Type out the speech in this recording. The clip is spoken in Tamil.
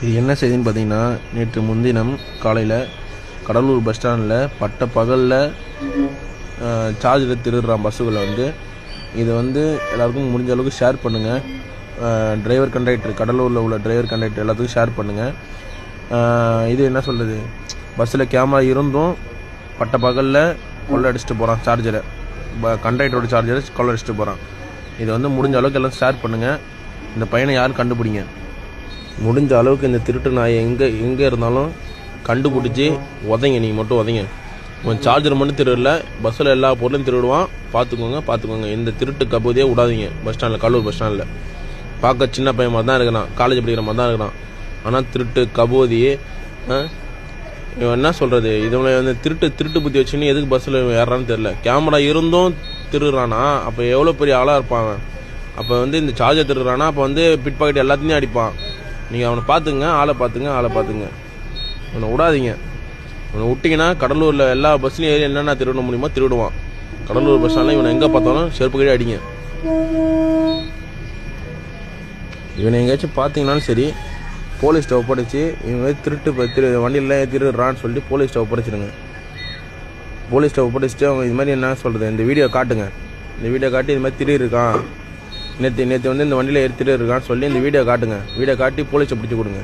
இது என்ன செய்தின்னு பார்த்தீங்கன்னா, நேற்று முன்தினம் காலையில் கடலூர் பஸ் ஸ்டாண்டில் பட்ட பகலில் சார்ஜில் திருடுறான் பஸ்ஸுகளை வந்து. இதை வந்து எல்லாருக்கும் முடிஞ்ச அளவுக்கு ஷேர் பண்ணுங்கள். டிரைவர் கண்டக்டர், கடலூரில் உள்ள டிரைவர் கண்டக்டர் எல்லாத்துக்கும் ஷேர் பண்ணுங்கள். இது என்ன சொல்கிறது, பஸ்ஸில் கேமரா இருந்தும் பட்ட பகலில் கொள்ளை அடிச்சுட்டு போகிறான் சார்ஜரை, கண்டக்டரோட சார்ஜரை கொள்ளை அடிச்சுட்டு போகிறான். இதை வந்து முடிஞ்ச அளவுக்கு எல்லாம் ஷேர் பண்ணுங்கள். இந்த பையனை யாரும் கண்டுபிடிங்க. முடிஞ்ச அளவுக்கு இந்த திருட்டு நாயை எங்கே இருந்தாலும் கண்டுபிடிச்சி உதைங்க. நீங்கள் மட்டும் உதைங்க. உங்கள் சார்ஜர் மட்டும் திருடல, பஸ்ஸில் எல்லா பொருளையும் திருடுவான். பார்த்துக்கோங்க. இந்த திருட்டு கபோதியே விடாதீங்க. பஸ் ஸ்டாண்டில், கடலூர் பஸ் ஸ்டாண்டில் பார்க்க சின்ன பையன் மாதிரி தான் இருக்கிறான், காலேஜ் படிக்கிற மாதிரி தான் இருக்கிறான். ஆனால் திருட்டு கபோதி. இவன் என்ன சொல்கிறது, இதுவனை வந்து திருட்டு புத்தி வச்சுன்னு எதுக்கு பஸ்ஸில் ஏறான்னு தெரில. கேமரா இருந்தும் திருடுறானா, அப்போ எவ்வளோ பெரிய ஆளாக இருப்பாங்க. அப்போ வந்து இந்த சார்ஜர் திருடுறானா, அப்போ வந்து பிட் பாக்கெட் எல்லாத்தையும் அடிப்பான். நீங்கள் அவனை பார்த்துங்க, ஆளை பார்த்துங்க. அவனை விடாதீங்க. அவனை விட்டிங்கன்னா கடலூரில் எல்லா பஸ்லையும் ஏறி என்னென்ன திருட முடியுமோ திருடுவான். கடலூர் பஸ் ஸ்டாண்டில் இவனை எங்கே பார்த்தாலும் செருப்பு கடி அடிங்க. இவனை எங்கேயாச்சும் பார்த்தீங்கன்னாலும் சரி, போலீஸ்கிட்ட ஒப்படைச்சி இவங்க வண்டியிலாம் திருடுறான்னு சொல்லிட்டு போலீஸ்கிட்ட ஒப்படைச்சிடுங்க. போலீஸ்கிட்ட ஒப்படைச்சிட்டு அவங்க இது மாதிரி என்ன சொல்கிறது, இந்த வீடியோ காட்டுங்க. இந்த வீடியோ காட்டி இது மாதிரி திரு இருக்கான், நேற்று வந்து இந்த வண்டியில் ஏறி திரு இருக்கான்னு சொல்லி இந்த வீடியோ காட்டுங்க. வீடியோ காட்டி போலீஸை பிடிச்சி கொடுங்க.